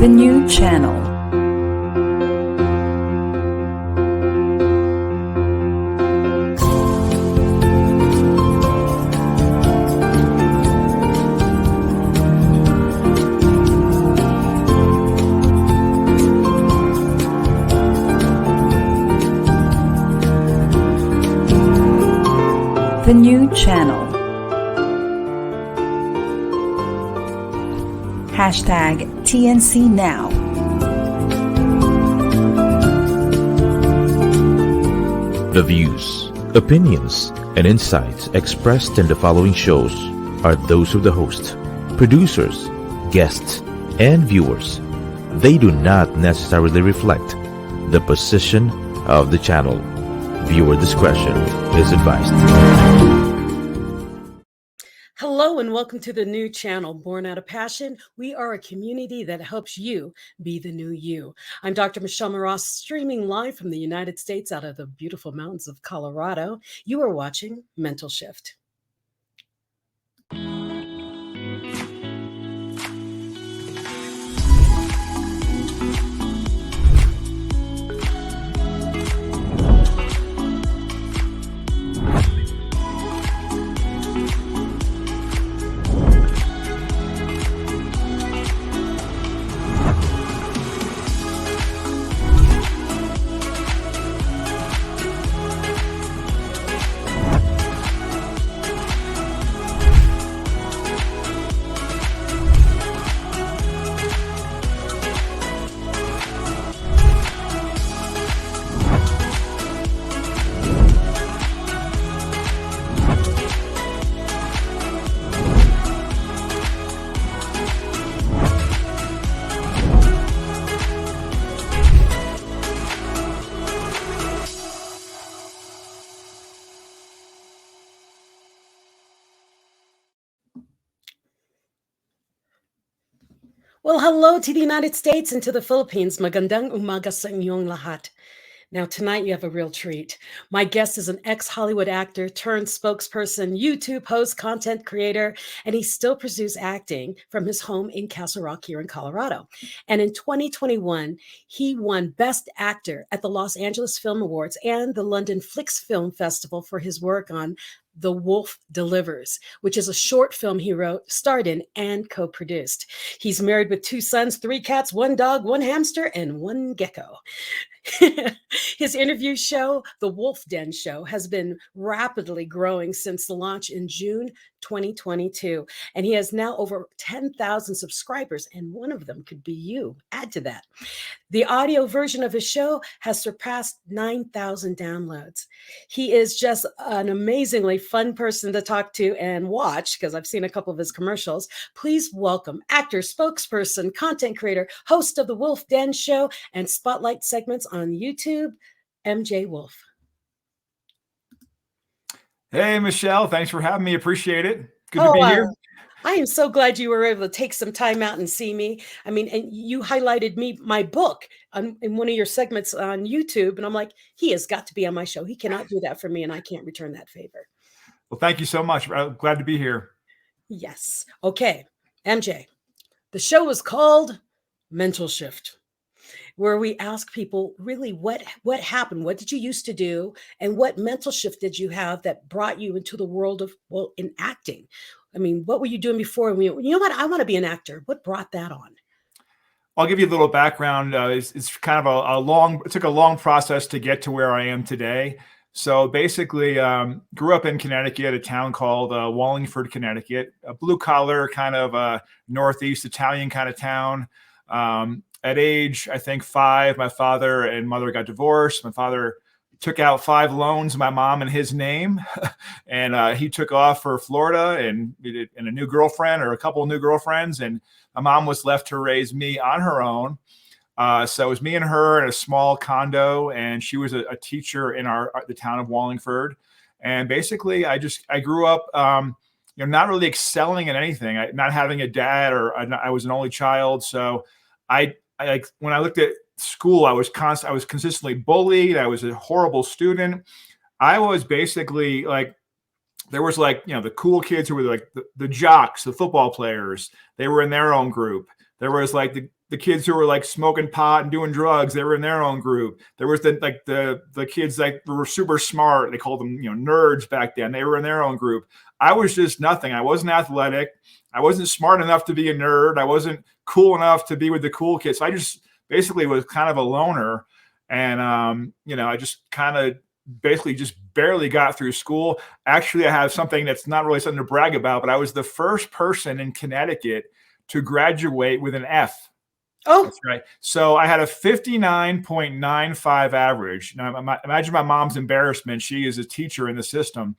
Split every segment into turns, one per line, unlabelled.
The new channel. The new channel. Hashtag TNC Now.
The views, opinions, and insights expressed in the following shows are those of the host, producers, guests, and viewers. They do not necessarily reflect the position of the channel. Viewer discretion is advised.
Hello and welcome to the new channel, Born Out of Passion. We are a community that helps you be the new you. I'm Dr. Michelle Mras, streaming live from the United States out of the beautiful mountains of Colorado. You are watching Mental Shift. Well, hello to the United States and to the Philippines. Magandang umaga sa inyong lahat. Now, tonight you have a real treat. My guest is an ex-Hollywood actor turned spokesperson, YouTube host, content creator, and he still pursues acting from his home in Castle Rock here in Colorado. And in 2021, he won Best Actor at the Los Angeles Film Awards and the London Flicks Film Festival for his work on The Wolfe Delivers, which is a short film he wrote, starred in, and co-produced. He's married with 2 sons, 3 cats, 1 dog, 1 hamster, and 1 gecko. His interview show, The Wolfe Den Show, has been rapidly growing since the launch in June 2022. And he has now over 10,000 subscribers, and one of them could be you. Add to that. The audio version of his show has surpassed 9,000 downloads. He is just an amazingly fun person to talk to and watch, because I've seen a couple of his commercials. Please welcome actor, spokesperson, content creator, host of The Wolfe Den Show and spotlight segments on YouTube, MJ Wolfe.
Hey, Michelle. Thanks for having me. Appreciate it. Good to be here.
I am so glad you were able to take some time out and see me. I mean, and you highlighted my book in one of your segments on YouTube. And I'm like, he has got to be on my show. He cannot do that for me, and I can't return that favor.
Well, thank you so much. I'm glad to be here.
Yes. Okay. MJ, the show is called Mental Shift, where we ask people really what happened, what did you used to do, and what mental shift did you have that brought you into the world of, well, in acting? I mean, what were you doing before? You know what? I want to be an actor. What brought that on?
I'll give you a little background. It's kind of it took a long process to get to where I am today. So basically, grew up in Connecticut, a town called Wallingford, Connecticut, a blue collar kind of Northeast Italian kind of town. At age, I think 5, my father and mother got divorced. My father took out 5 loans, my mom in his name, and he took off for Florida and a new girlfriend or a couple of new girlfriends. And my mom was left to raise me on her own. So it was me and her in a small condo, and she was a teacher in the town of Wallingford. And basically, I grew up, not really excelling in anything. Not having a dad, I was an only child. So when I looked at school, I was consistently bullied. I was a horrible student. I was basically like, there was the cool kids who were like the jocks, the football players. They were in their own group. There was like the kids who were like smoking pot and doing drugs. They were in their own group. There was the kids like were super smart. They called them, nerds back then. They were in their own group. I was just nothing. I wasn't athletic. I wasn't smart enough to be a nerd. I wasn't cool enough to be with the cool kids. So I just basically was kind of a loner. And, I just kind of basically just barely got through school. Actually, I have something that's not really something to brag about, but I was the first person in Connecticut to graduate with an F.
Oh,
that's right. So I had a 59.95 average. Now, imagine my mom's embarrassment. She is a teacher in the system.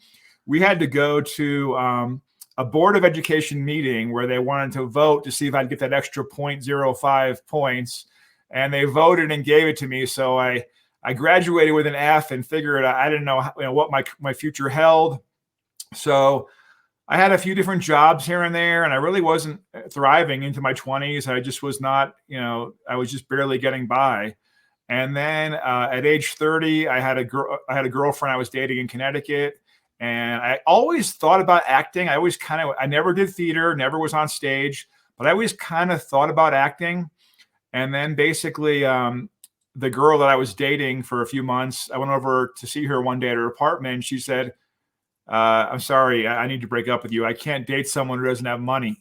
We had to go to a Board of Education meeting where they wanted to vote to see if I'd get that extra 0.05 points. And they voted and gave it to me. So I graduated with an F and figured I didn't know, what my future held. So I had a few different jobs here and there, and I really wasn't thriving into my 20s. I just was not, I was just barely getting by. And then at age 30, I had a girlfriend I was dating in Connecticut, and I always thought about acting. I never did theater, never was on stage, but I always kind of thought about acting. And then basically, the girl that I was dating for a few months, I went over to see her one day at her apartment. And she said, I'm sorry, I need to break up with you. I can't date someone who doesn't have money.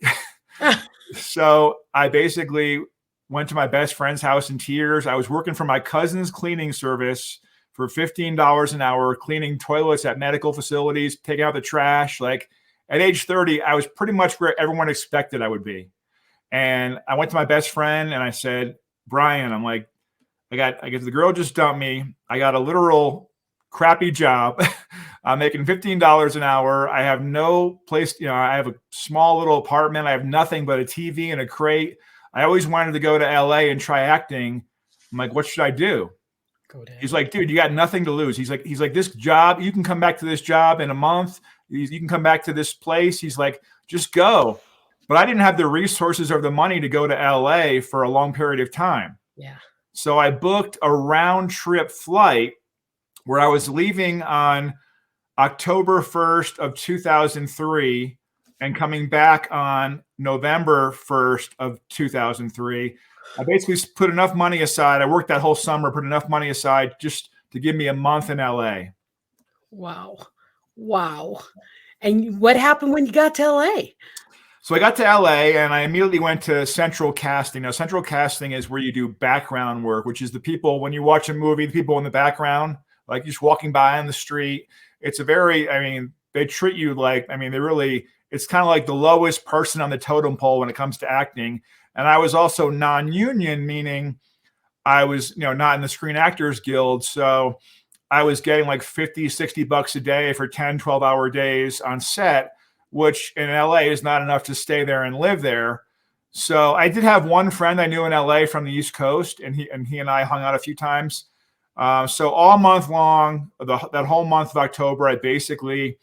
So I basically went to my best friend's house in tears. I was working for my cousin's cleaning service for $15 an hour, cleaning toilets at medical facilities, taking out the trash. Like at age 30, I was pretty much where everyone expected I would be. And I went to my best friend and I said, Brian, I'm like, I guess the girl just dumped me. I got a literal crappy job. I'm making $15 an hour. I have no place, I have a small little apartment. I have nothing but a TV and a crate. I always wanted to go to LA and try acting. I'm like, what should I do? He's like, dude, you got nothing to lose. He's like, this job, you can come back to this job in a month. You can come back to this place. He's like, just go. But I didn't have the resources or the money to go to LA for a long period of time.
Yeah.
So I booked a round trip flight where I was leaving on October 1st of 2003 and coming back on November 1st of 2003. I basically put enough money aside. I worked that whole summer, put enough money aside just to give me a month in LA.
Wow. And what happened when you got to LA?
So I got to LA and I immediately went to central casting. Now, central casting is where you do background work, which is the people, when you watch a movie, the people in the background, like just walking by on the street. It's they treat you like, it's kind of like the lowest person on the totem pole when it comes to acting. And I was also non-union, meaning I was, not in the Screen Actors Guild. So I was getting like $50-$60 a day for 10, 12-hour days on set, which in LA is not enough to stay there and live there. So I did have one friend I knew in LA from the East Coast, and he and I hung out a few times. So all month long, that whole month of October, I basically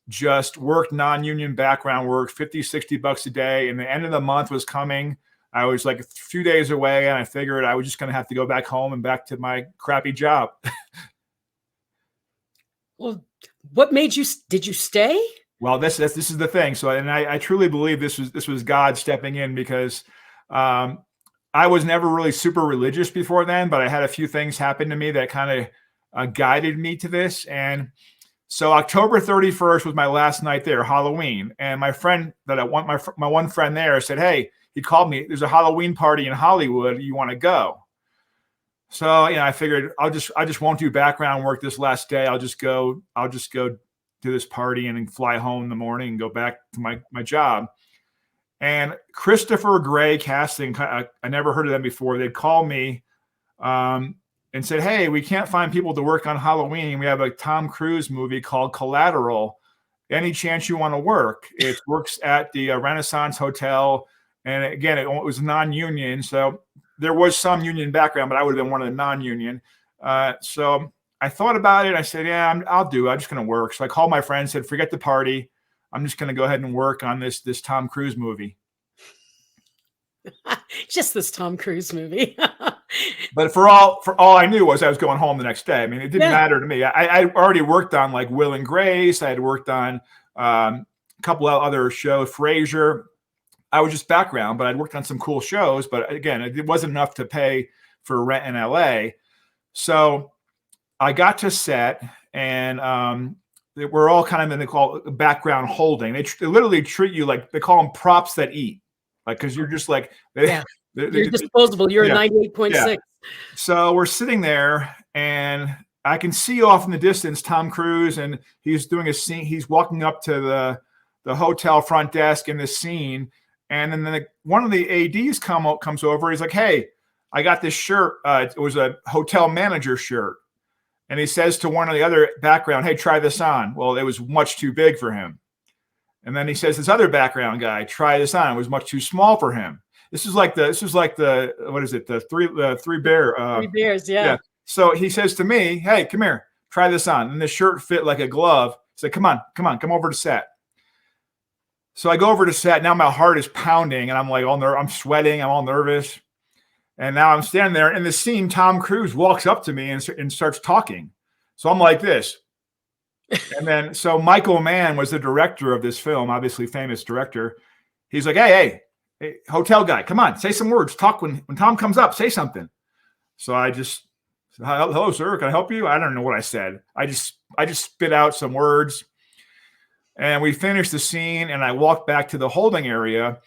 just worked non-union background work, $50-$60 a day. And the end of the month was coming. I was like a few days away, and I figured I was just going to have to go back home and back to my crappy job.
Well, what made you? Did you stay?
Well, this is the thing. So, and I truly believe this was God stepping in, because I was never really super religious before then, but I had a few things happen to me that kind of guided me to this. And so October 31st was my last night there, Halloween. And my friend that my one friend there said, hey, he called me, there's a Halloween party in Hollywood. You want to go? So, I figured I just won't do background work this last day. I'll just go to this party and then fly home in the morning and go back to my job. And Christopher Gray Casting, I never heard of them before. They'd call me and said, hey, we can't find people to work on Halloween. We have a Tom Cruise movie called Collateral. Any chance you want to work? It works at the Renaissance Hotel. And again, it was non-union. So there was some union background, but I would have been one of the non-union. So I thought about it. I said, yeah, I'll do it. I'm just going to work. So I called my friend and said, forget the party. I'm just going to go ahead and work on this Tom Cruise movie.
Just this Tom Cruise movie.
But for all I knew was I was going home the next day. It didn't matter to me. I already worked on like Will and Grace. I had worked on a couple of other shows, Frasier. I was just background, but I'd worked on some cool shows. But again, it wasn't enough to pay for rent in LA. So I got to set, and we're all kind of in the call background holding. They literally treat you like, they call them props that eat, like, because you're just like,
you're disposable. You're a 98.6.
Yeah. So we're sitting there, and I can see off in the distance Tom Cruise, and he's doing a scene. He's walking up to the hotel front desk in this scene, and then one of the ADs comes over. He's like, "Hey, I got this shirt. It was a hotel manager shirt." And he says to one of the other background, "Hey, try this on." Well, it was much too big for him. And then he says, this other background guy, "Try this on." It was much too small for him. This was like the what is it? The three bears.
Yeah.
So he says to me, "Hey, come here, try this on." And the shirt fit like a glove. He said, come on, over to set. So I go over to set. Now my heart is pounding, and I'm like, I'm sweating. I'm all nervous. And now I'm standing there in the scene. Tom Cruise walks up to me and starts talking. So I'm like this. And then, so Michael Mann was the director of this film, obviously famous director. He's like, hey, hotel guy, come on, say some words. Talk when Tom comes up, say something. So I just, "Hello, sir, can I help you?" I don't know what I said. I just spit out some words. And we finished the scene, and I walked back to the holding area.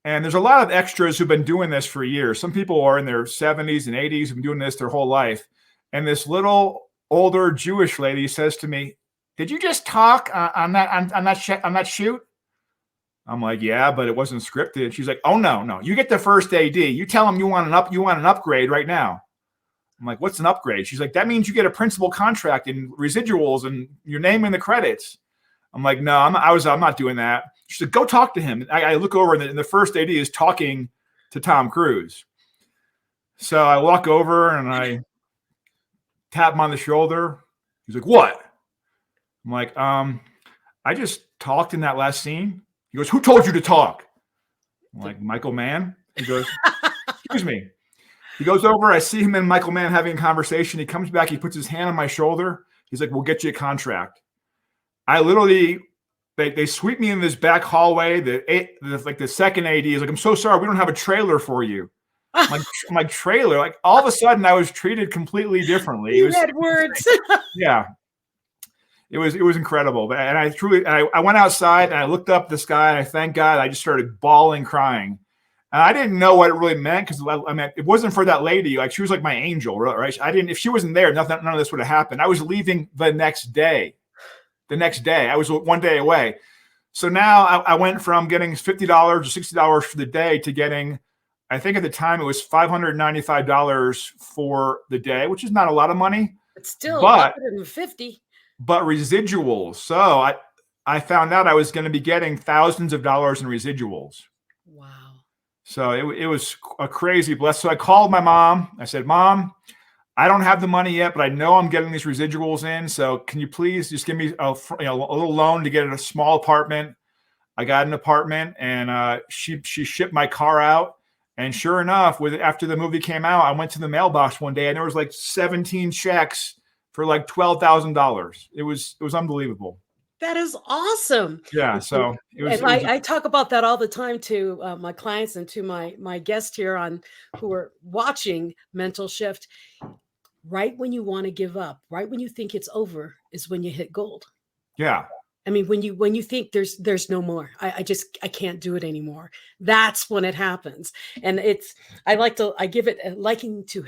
And there's a lot of extras who've been doing this for years. Some people are in their 70s and 80s, have been doing this their whole life. And this little older Jewish lady says to me, "Did you just talk on that shoot?" I'm like, "Yeah, but it wasn't scripted." She's like, "Oh no, you get the first AD. You tell him you want an upgrade right now." I'm like, "What's an upgrade?" She's like, "That means you get a principal contract and residuals and your name in the credits." I'm like, "No, I'm not doing that." She said, "Go talk to him." I look over, and the first AD is talking to Tom Cruise. So I walk over and I tap him on the shoulder. He's like, "What?" I'm like, "I just talked in that last scene." He goes, "Who told you to talk?" I'm like, "Michael Mann." He goes, "Excuse me." He goes over. I see him and Michael Mann having a conversation. He comes back. He puts his hand on my shoulder. He's like, "We'll get you a contract." I literally, they sweep me in this back hallway. The second AD is like, "I'm so sorry, we don't have a trailer for you." I'm like, trailer? Like, all of a sudden, I was treated completely differently.
You had words.
Yeah. It was incredible. And I went outside and I looked up the sky, and I thank God I just started bawling, crying. And I didn't know what it really meant, because I mean, it wasn't for that lady. Like, she was like my angel, right? If she wasn't there, none of this would have happened. I was leaving the next day. I was one day away. So now I went from getting $50 or $60 for the day to getting, I think at the time it was $595 for the day, which is not a lot of money.
It's still $150.
But residuals. So I found out I was going to be getting thousands of dollars in residuals.
Wow.
So it was a crazy bless. So I called my mom. I said, "Mom, I don't have the money yet, but I know I'm getting these residuals in. So can you please just give me a little loan to get in a small apartment?" I got an apartment, and she shipped my car out. And sure enough, after the movie came out, I went to the mailbox one day, and there was like 17 checks for like $12,000. It was unbelievable.
That is awesome.
Yeah. So
I talk about that all the time to my clients and to my guest here who are watching Mental Shift. Right when you want to give up, right when you think it's over, is when you hit gold.
Yeah.
I mean, when you think there's no more, I can't do it anymore. That's when it happens. And I give it liking to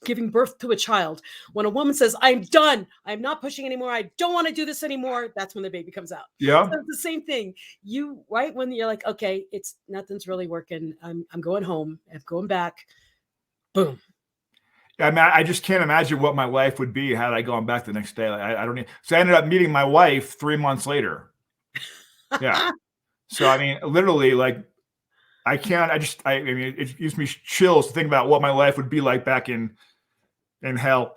giving birth to a child. When a woman says, "I'm done, I'm not pushing anymore, I don't want to do this anymore," that's when the baby comes out.
Yeah.
So it's the same thing. Right when you're like, "Okay, nothing's really working. I'm going home. I'm going back." Boom.
I mean, I just can't imagine what my life would be had I gone back the next day. Like, I don't need. So I ended up meeting my wife 3 months later. Yeah. So I mean, literally, like, I can't. I mean, it gives me chills to think about what my life would be like back in hell.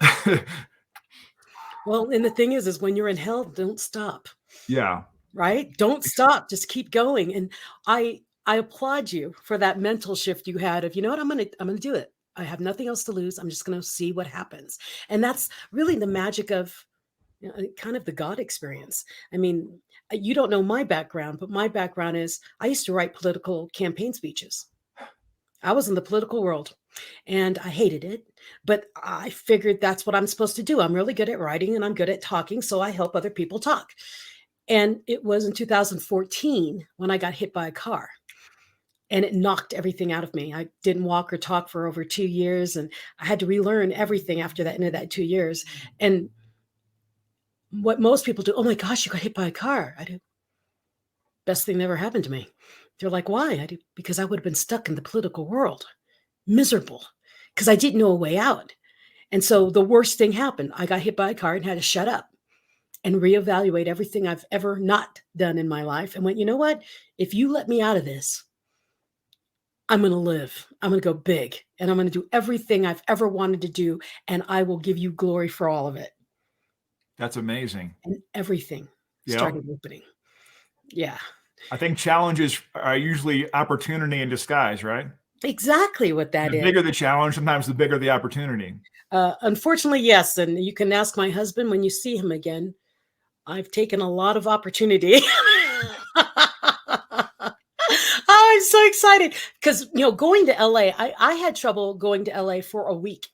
Well, and the thing is when you're in hell, don't stop.
Yeah.
Right? Don't stop. Just keep going. And I applaud you for that mental shift you had of, you know what, I'm gonna do it. I have nothing else to lose. I'm just going to see what happens. And that's really the magic of kind of the God experience. I mean, You don't know my background, but my background is I used to write political campaign speeches. I was in the political world and I hated it, but I figured that's what I'm supposed to do. I'm really good at writing and I'm good at talking, so I help other people talk. And it was in 2014 when I got hit by a car and it knocked everything out of me. I didn't walk or talk for over 2 years and I had to relearn everything after that, into that 2 years. And what most people do, oh my gosh, you got hit by a car. I do. Best thing that ever happened to me. They're like, why? I do, because I would have been stuck in the political world, miserable, because I didn't know a way out. And so the worst thing happened. I got hit by a car and had to shut up and reevaluate everything I've ever not done in my life. And went, you know what? If you let me out of this, I'm going to live. I'm going to go big and I'm going to do everything I've ever wanted to do. And I will give you glory for all of it.
That's amazing.
And everything started opening. Yeah.
I think challenges are usually opportunity in disguise, right?
Exactly what that is.
The bigger the challenge, sometimes the bigger the opportunity.
Unfortunately, yes. And you can ask my husband when you see him again. I've taken a lot of opportunity. I'm so excited because, going to LA, I had trouble going to LA for a week.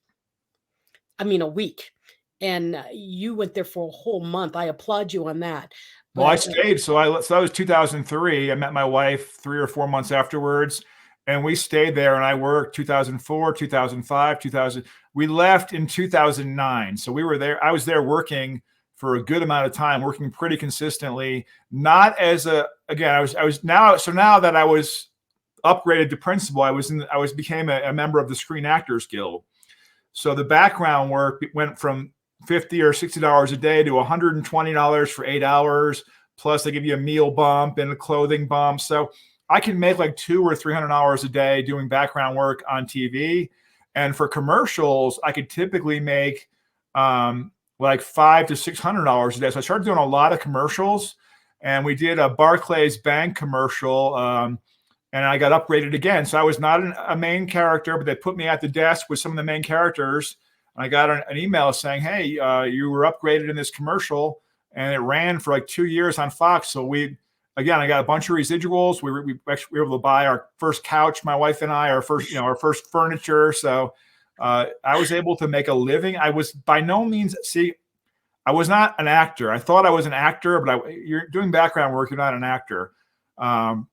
I mean, a week. And you went there for a whole month. I applaud you on that.
Well, I stayed. So that was 2003. I met my wife 3 or 4 months afterwards. And we stayed there and I worked 2004, 2005, 2000. We left in 2009. So we were there. I was there working for a good amount of time, working pretty consistently. Not as now that I was upgraded to principal, I became a member of the Screen Actors Guild. So the background work went from $50 or $60 a day to $120 for 8 hours. Plus they give you a meal bump and a clothing bump. So I can make like $200 or $300 a day doing background work on TV. And for commercials, I could typically make like $500 to $600 a day. So I started doing a lot of commercials, and we did a Barclays Bank commercial, and I got upgraded again. So I was not a main character, but they put me at the desk with some of the main characters. And I got an email saying, hey, you were upgraded in this commercial, and it ran for like 2 years on Fox. So I got a bunch of residuals. We were able to buy our first couch, my wife and I, our first furniture. So I was able to make a living. I was by no means, I was not an actor. I thought I was an actor, but you're doing background work. You're not an actor. And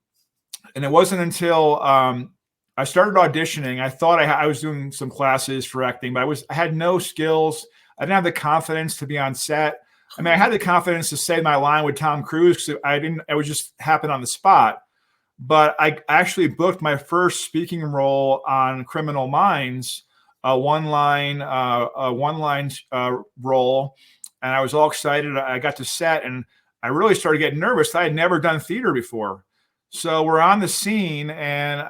it wasn't until I started auditioning. I thought I was doing some classes for acting, but I had no skills. I didn't have the confidence to be on set. I mean, I had the confidence to say my line with Tom Cruise because it would just happen on the spot. But I actually booked my first speaking role on Criminal Minds, a one-line role. And I was all excited. I got to set and I really started getting nervous. I had never done theater before. So we're on the scene and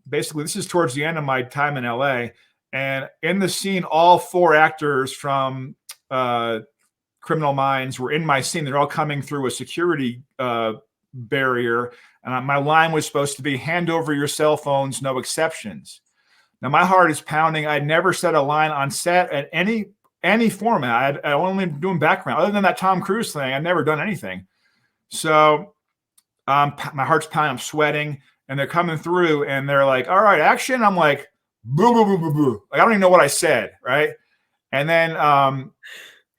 basically this is towards the end of my time in LA. And in the scene, all 4 actors from Criminal Minds were in my scene. They're all coming through a security barrier. And my line was supposed to be, hand over your cell phones, no exceptions. Now my heart is pounding. I'd never said a line on set at any format. I only been doing background. Other than that Tom Cruise thing, I'd never done anything. So my heart's pounding, I'm sweating, and they're coming through and they're like, all right, action. I'm like, boo, boo, boo, boo, boo. Like, I don't even know what I said, right? And then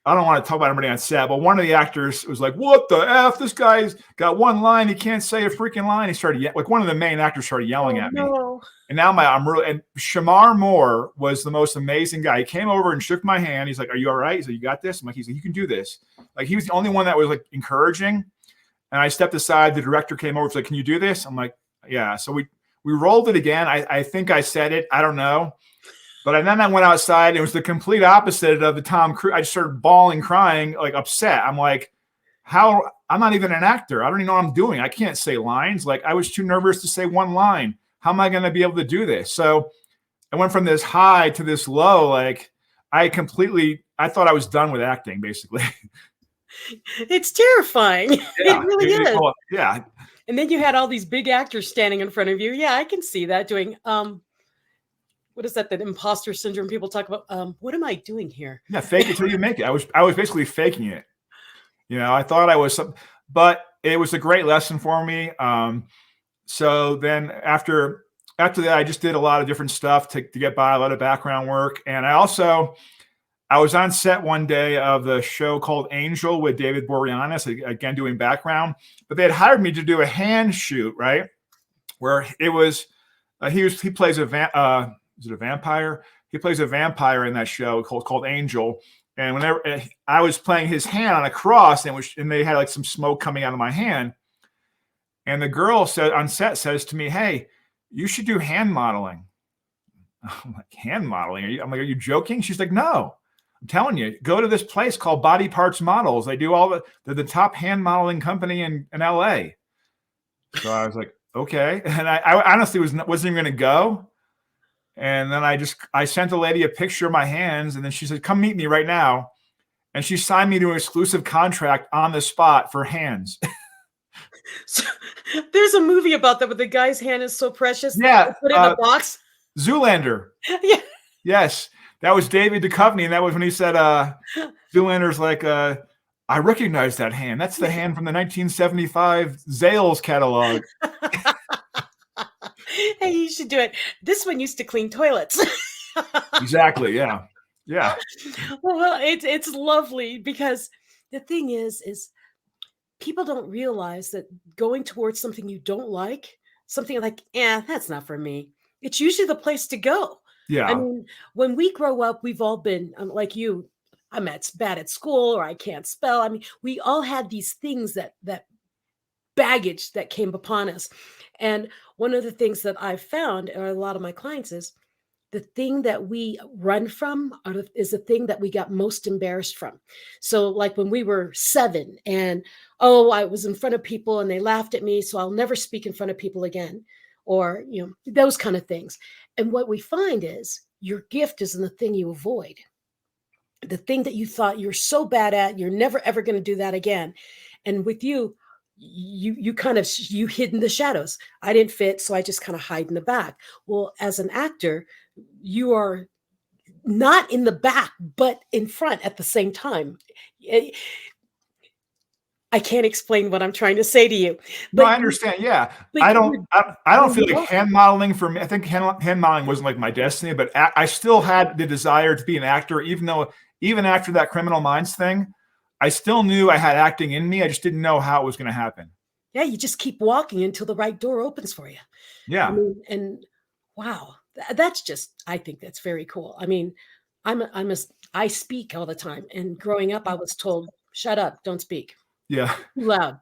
I don't want to talk about everybody on set, but one of the actors was like, what the F? This guy's got one line. He can't say a freaking line. He started, like one of the main actors started yelling at me. And now and Shamar Moore was the most amazing guy. He came over and shook my hand. He's like, are you all right? He's like, you got this? I'm like, he's like, you can do this. Like, he was the only one that was like encouraging. And I stepped aside. The director came over. He's like, can you do this? I'm like, yeah. So we rolled it again. I think I said it. I don't know. But then I went outside and it was the complete opposite of the Tom Cruise. I just started bawling, crying, like upset. I'm like, I'm not even an actor. I don't even know what I'm doing. I can't say lines. Like, I was too nervous to say one line. How am I going to be able to do this? So I went from this high to this low. Like, I thought I was done with acting, basically.
It's terrifying.
Yeah,
it really is.
Yeah.
And then you had all these big actors standing in front of you. Yeah, I can see that doing, what is that imposter syndrome people talk about? What am I doing here?
Yeah, fake it till you make it. I was basically faking it. I thought I was something, but it was a great lesson for me. So then after that, I just did a lot of different stuff to get by, a lot of background work. And I was on set one day of the show called Angel with David Boreanaz, again, doing background, but they had hired me to do a hand shoot, right? Where it was, he plays is it a vampire? He plays a vampire in that show called Angel. And whenever I was playing his hand on a cross, and they had like some smoke coming out of my hand. And the girl on set says to me, "Hey, you should do hand modeling." I'm like, hand modeling? I'm like, are you joking? She's like, no, I'm telling you, go to this place called Body Parts Models. They do they're the top hand modeling company in LA. So I was like, okay. And I honestly wasn't even going to go. And then I sent the lady a picture of my hands, and then she said, "Come meet me right now." And she signed me to an exclusive contract on the spot for hands.
So, there's a movie about that, where the guy's hand is so precious.
Yeah.
They put it in a box.
Zoolander.
Yeah.
Yes. That was David Duchovny. And that was when he said, Zoolander's like, I recognize that hand. That's the hand from the 1975 Zales catalog.
Hey, you should do it. This one used to clean toilets.
Exactly. Yeah. Yeah.
Well, it's lovely, because the thing is people don't realize that going towards something you don't like, something like, that's not for me, it's usually the place to go.
Yeah.
I mean, when we grow up, we've all been like you. I'm bad at school, or I can't spell. I mean, we all had these things that baggage that came upon us. And one of the things that I've found, or a lot of my clients, is the thing that we run from is the thing that we got most embarrassed from. So like when we were 7 and, I was in front of people and they laughed at me, so I'll never speak in front of people again, or, those kind of things. And what we find is your gift is in the thing you avoid, the thing that you thought you're so bad at, you're never, ever going to do that again. And with you hid in the shadows. I didn't fit, so I just kind of hide in the back. Well, as an actor, you are not in the back, but in front at the same time. I can't explain what I'm trying to say to you.
But no, I understand. Yeah. I don't feel like hand modeling for me. I think hand modeling wasn't like my destiny, but I still had the desire to be an actor, even after that Criminal Minds thing, I still knew I had acting in me. I just didn't know how it was going to happen. Yeah.
You just keep walking until the right door opens for you.
Yeah.
I mean, and wow, that's just, I think that's very cool. I mean, I speak all the time, and growing up, I was told, shut up, don't speak.
Yeah.
Too loud.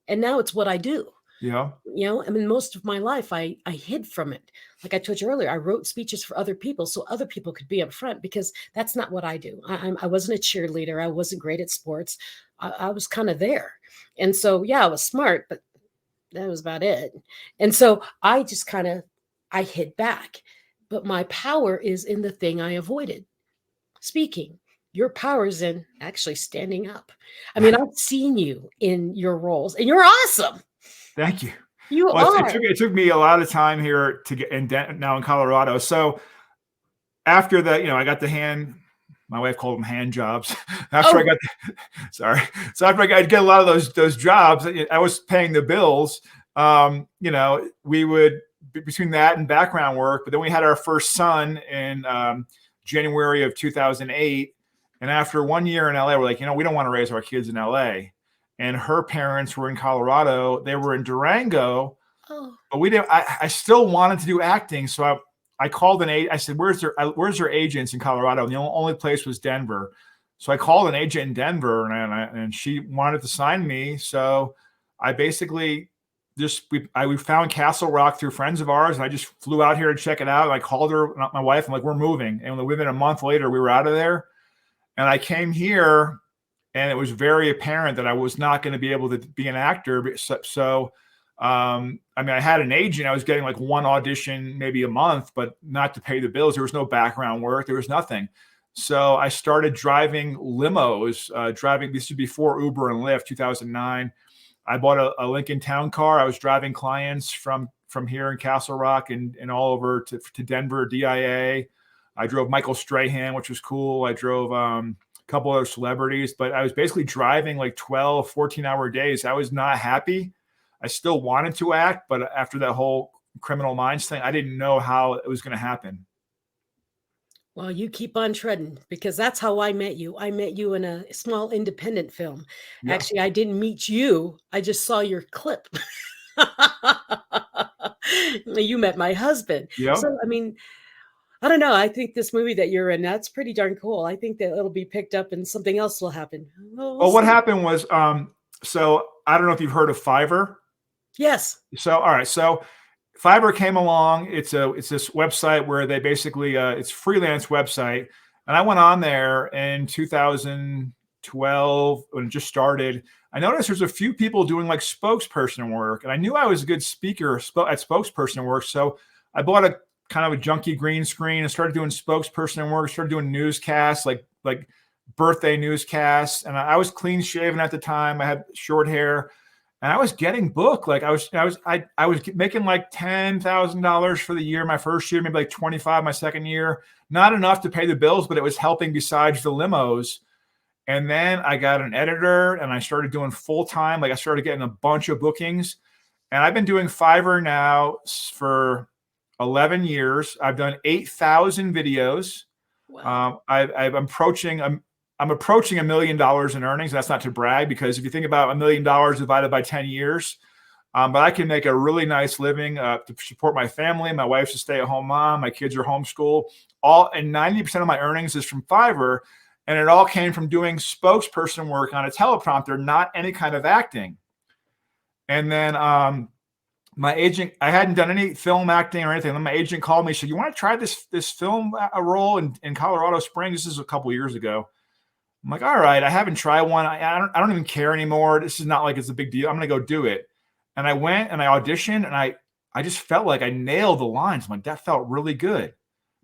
And now it's what I do.
Yeah.
I mean, most of my life, I hid from it. Like I told you earlier, I wrote speeches for other people so other people could be up front, because that's not what I do. I wasn't a cheerleader. I wasn't great at sports. I was kind of there. And so, I was smart, but that was about it. And so I just I hid back. But my power is in the thing I avoided, speaking. Your power is in actually standing up. I mean, I've seen you in your roles, and you're awesome.
Thank you.
You are.
It took me a lot of time here to get now in Colorado. So after that, I got the hand. My wife called them hand jobs. After I got, So after I get a lot of those jobs, I was paying the bills. We would, between that and background work, but then we had our first son in January of 2008. And after 1 year in LA, we're like, we don't want to raise our kids in LA. And her parents were in Colorado. They were in Durango.
Oh.
But we didn't. I still wanted to do acting, so I called an agent. I said, "Where's their agents in Colorado?" And the only place was Denver. So I called an agent in Denver, and she wanted to sign me. So I basically we found Castle Rock through friends of ours, and I just flew out here to check it out. And I called her, my wife. I'm like, "We're moving," and within a month later, we were out of there. And I came here, and it was very apparent that I was not going to be able to be an actor. So I had an agent. I was getting like one audition, maybe a month, but not to pay the bills. There was no background work. There was nothing. So I started driving limos, this was before Uber and Lyft, 2009. I bought a Lincoln Town Car. I was driving clients from here in Castle Rock and all over to Denver, DIA. I drove Michael Strahan, which was cool. I drove couple other celebrities, but I was basically driving like 12, 14-hour days. I was not happy. I still wanted to act, but after that whole Criminal Minds thing, I didn't know how it was going to happen.
Well, you keep on treading, because that's how I met you. I met you in a small independent film.
Yeah.
Actually, I didn't meet you. I just saw your clip. You met my husband.
Yeah.
So, I mean, I don't know. I think this movie that you're in, that's pretty darn cool. I think that it'll be picked up and something else will happen.
Well, what happened was, so I don't know if you've heard of Fiverr.
Yes.
So, all right. So Fiverr came along. It's this website where they basically, it's a freelance website. And I went on there in 2012 when it just started. I noticed there's a few people doing like spokesperson work. And I knew I was a good speaker at spokesperson work. So I bought a kind of a junky green screen and started doing spokesperson work, started doing newscasts, like birthday newscasts. And I was clean shaven at the time. I had short hair. And I was getting booked. Like I was making like $10,000 for the year, my first year, maybe like 25 my second year. Not enough to pay the bills, but it was helping besides the limos. And then I got an editor and I started doing full time. Like I started getting a bunch of bookings. And I've bin doing Fiverr now for 11 years. I've done 8,000 videos.
Wow.
I'm approaching $1 million in earnings. That's not to brag, because if you think about $1 million divided by 10 years, but I can make a really nice living to support my family. My wife's a stay-at-home mom. My kids are homeschooled. And 90% of my earnings is from Fiverr, and it all came from doing spokesperson work on a teleprompter, not any kind of acting. And then my agent, I hadn't done any film acting or anything. Then my agent called me. Said, "You want to try this film role in Colorado Springs?" This is a couple years ago. I'm like, all right, I haven't tried one. I don't even care anymore. This is not like it's a big deal. I'm going to go do it. And I went and I auditioned, and I just felt like I nailed the lines. I'm like, that felt really good,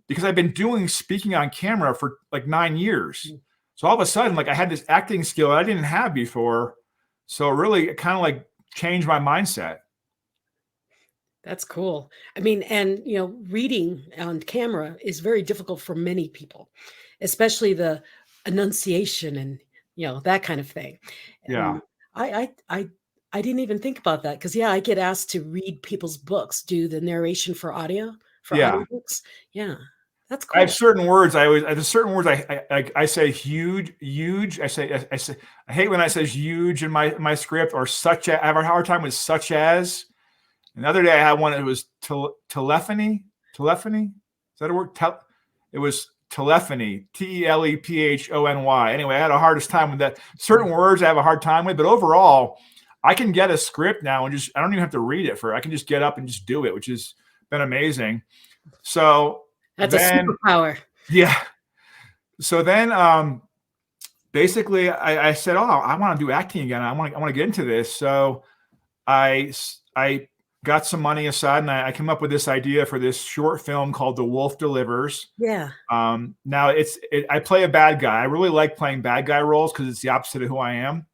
because I've been doing speaking on camera for like 9 years. So all of a sudden, like I had this acting skill I didn't have before. So really it kind of like changed my mindset.
That's cool. I mean, and reading on camera is very difficult for many people, especially the enunciation and that kind of thing.
Yeah.
I didn't even think about that, because I get asked to read people's books, do the narration for audio audiobooks. Yeah, that's cool.
I have certain words. There's certain words I say huge. I hate when I say huge in my script, or such as. I have a hard time with such as. Another day I had one. It was telephony. Telephony. Is that a word? It was telephony. TELEPHONY. Anyway, I had the hardest time with that. Certain words I have a hard time with, but overall, I can get a script now and I don't even have to read it I can just get up and just do it, which has been amazing. So
that's a superpower.
Yeah. So then, basically, I said, "Oh, I want to do acting again. I want to get into this." So I got some money aside, and I came up with this idea for this short film called The Wolfe Delivers.
Yeah.
Now I play a bad guy. I really like playing bad guy roles because it's the opposite of who I am.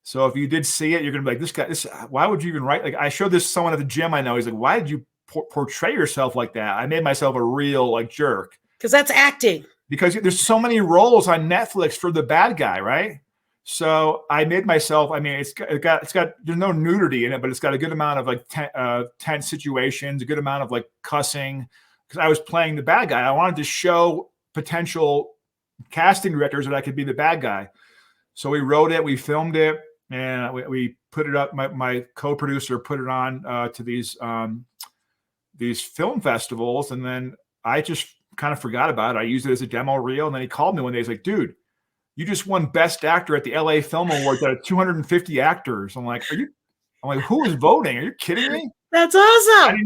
So if you did see it, you're going to be like, why would you even write? Like I showed this to someone at the gym I know. He's like, "Why did you portray yourself like that?" I made myself a real like jerk.
Because that's acting.
Because there's so many roles on Netflix for the bad guy, right? So I made myself. I mean, it's got. There's no nudity in it, but it's got a good amount of like tense situations, a good amount of like cussing. Because I was playing the bad guy, I wanted to show potential casting directors that I could be the bad guy. So we wrote it, we filmed it, and we put it up. My co-producer put it on to these film festivals, and then I just kind of forgot about it. I used it as a demo reel, and then he called me one day. He's like, "Dude, you just won Best Actor at the LA Film Awards out of 250 actors." I'm like, who is voting? Are you kidding me?
That's awesome.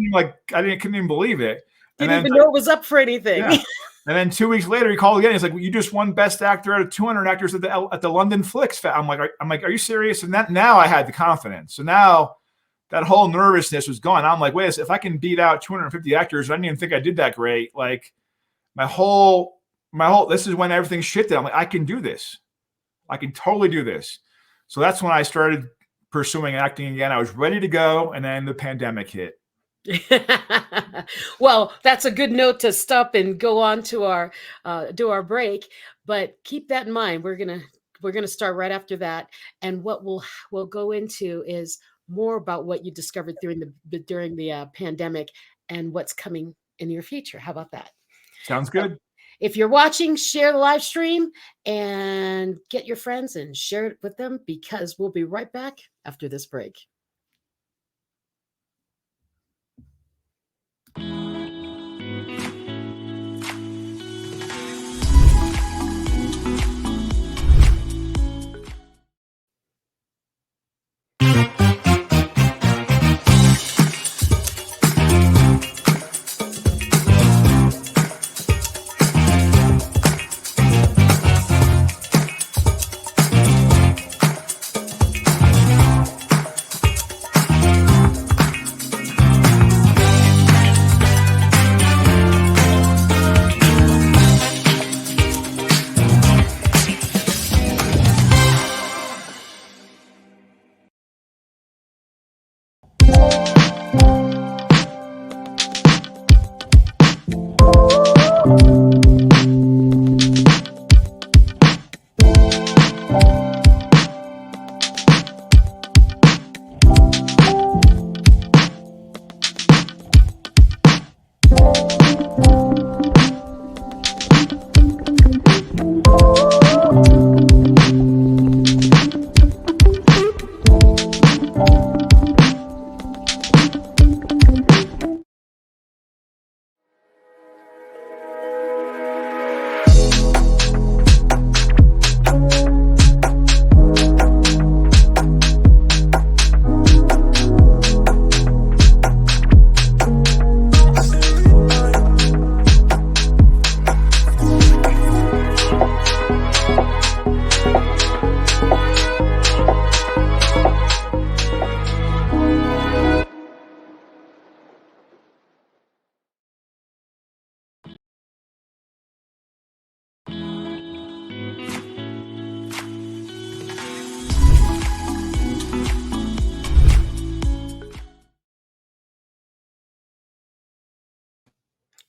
Couldn't even believe it.
Didn't even know it was up for anything.
Yeah. And then 2 weeks later, he called again. He's like, "Well, you just won Best Actor out of 200 actors at the London Flicks Fest." I'm like, "Are you serious?" And now I had the confidence. So now that whole nervousness was gone. I'm like, wait, if I can beat out 250 actors, I didn't even think I did that great. Like my whole, this is when everything shifted. I'm like, I can do this. I can totally do this. So that's when I started pursuing acting again. I was ready to go. And then the pandemic hit.
Well, that's a good note to stop and go on to our do our break. But keep that in mind. We're gonna start right after that, and what we'll go into is more about what you discovered during the pandemic and what's coming in your future. How about that?
Sounds
So,
good.
if you're watching, share the live stream and get your friends and share it with them, because we'll be right back after this break.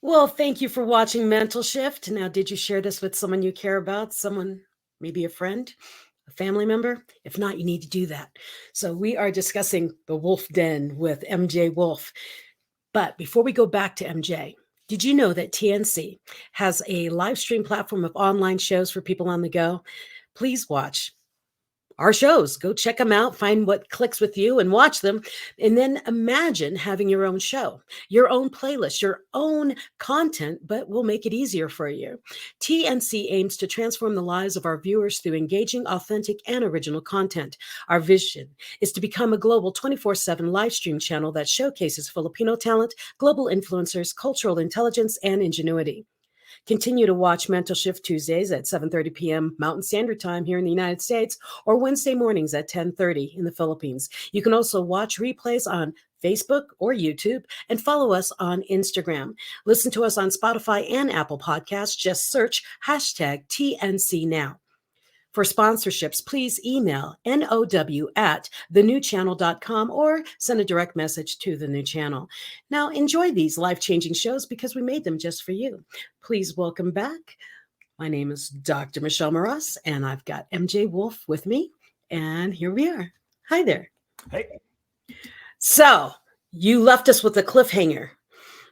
Well, thank you for watching Mental Shift. Now, did you share this with someone you care about? Someone, maybe a friend, a family member? If not, you need to do that. So, we are discussing the Wolfe Den with MJ Wolfe. But before we go back to MJ, did you know that TNC has a live stream platform of online shows for people on the go? Please watch our shows. Go check them out, find what clicks with you and watch them. And then imagine having your own show, your own playlist, your own content, but we'll make it easier for you. TNC aims to transform the lives of our viewers through engaging, authentic, and original content. Our vision is to become a global 24/7 live stream channel that showcases Filipino talent, global influencers, cultural intelligence, and ingenuity. Continue to watch Mental Shift Tuesdays at 7:30 p.m. Mountain Standard Time here in the United States, or Wednesday mornings at 10:30 in the Philippines. You can also watch replays on Facebook or YouTube, and follow us on Instagram. Listen to us on Spotify and Apple Podcasts. Just search hashtag TNC Now. For sponsorships, please email now@thenewchannel.com or send a direct message to The New Channel. Now, enjoy these life-changing shows because we made them just for you. Please welcome back. My name is Dr. Michelle Mras, and I've got MJ Wolfe with me. And here we are. Hi there.
Hey.
So, you left us with a cliffhanger.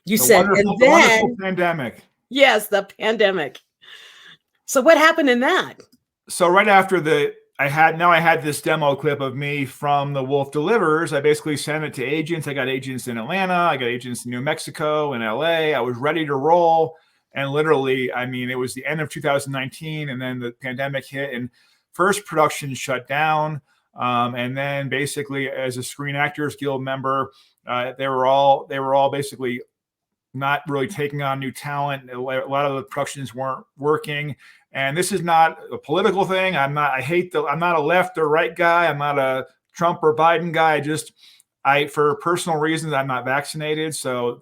You said, and then,
wonderful pandemic.
Yes, the pandemic. So, what happened in that?
So right after I had this demo clip of me from the Wolfe Delivers. I basically sent it to agents. I got agents in Atlanta. I got agents in New Mexico and LA. I was ready to roll. And literally, I mean, it was the end of 2019, and then the pandemic hit, and first production shut down. And then basically, as a Screen Actors Guild member, they were all basically not really taking on new talent. A lot of the productions weren't working. And this is not a political thing. I'm not a left or right guy. I'm not a Trump or Biden guy. For personal reasons, I'm not vaccinated. So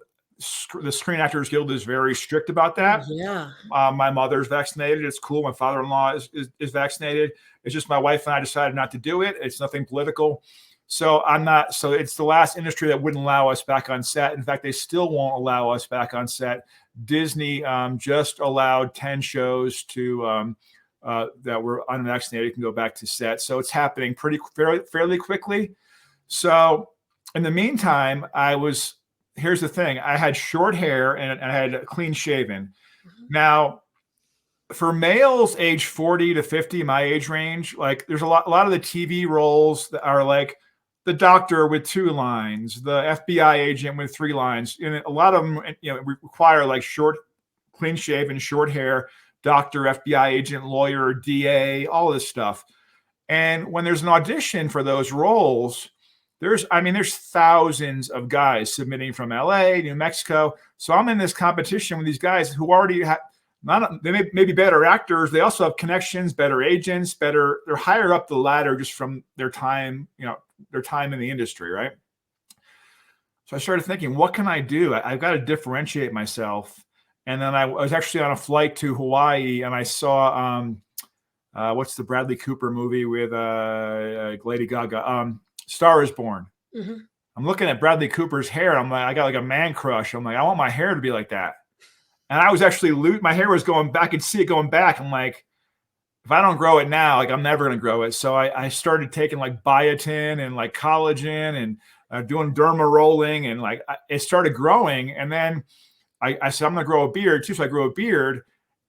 the Screen Actors Guild is very strict about that.
Yeah.
My mother's vaccinated. It's cool. My father-in-law is vaccinated. It's just my wife and I decided not to do it. It's nothing political. So I'm not. So it's the last industry that wouldn't allow us back on set. In fact, they still won't allow us back on set. Disney just allowed 10 shows to that were unvaccinated can go back to set. So it's happening fairly quickly. So in the meantime, here's the thing. I had short hair and I had clean shaven. Now, for males age 40 to 50, my age range, like there's a lot of the TV roles that are like the doctor with 2 lines, the FBI agent with 3 lines. And a lot of them, require like short, clean shaven, short hair, doctor, FBI agent, lawyer, DA, all this stuff. And when there's an audition for those roles, there's thousands of guys submitting from LA, New Mexico. So I'm in this competition with these guys who already have, they may be better actors. They also have connections, better agents, they're higher up the ladder just from their time, their time in the industry, right? So I started thinking, what can I do? I've got to differentiate myself. And then I was actually on a flight to Hawaii, and I saw what's the Bradley Cooper movie with Lady Gaga? Star is Born. Mm-hmm. I'm looking at Bradley Cooper's hair. I'm like, I got like a man crush. I'm like, I want my hair to be like that. And I was actually my hair was going back. I could see it going back. I'm like, if I don't grow it now, like I'm never going to grow it. So I started taking like biotin and like collagen and doing derma rolling, and like it started growing. And then I said, I'm going to grow a beard too. So I grew a beard,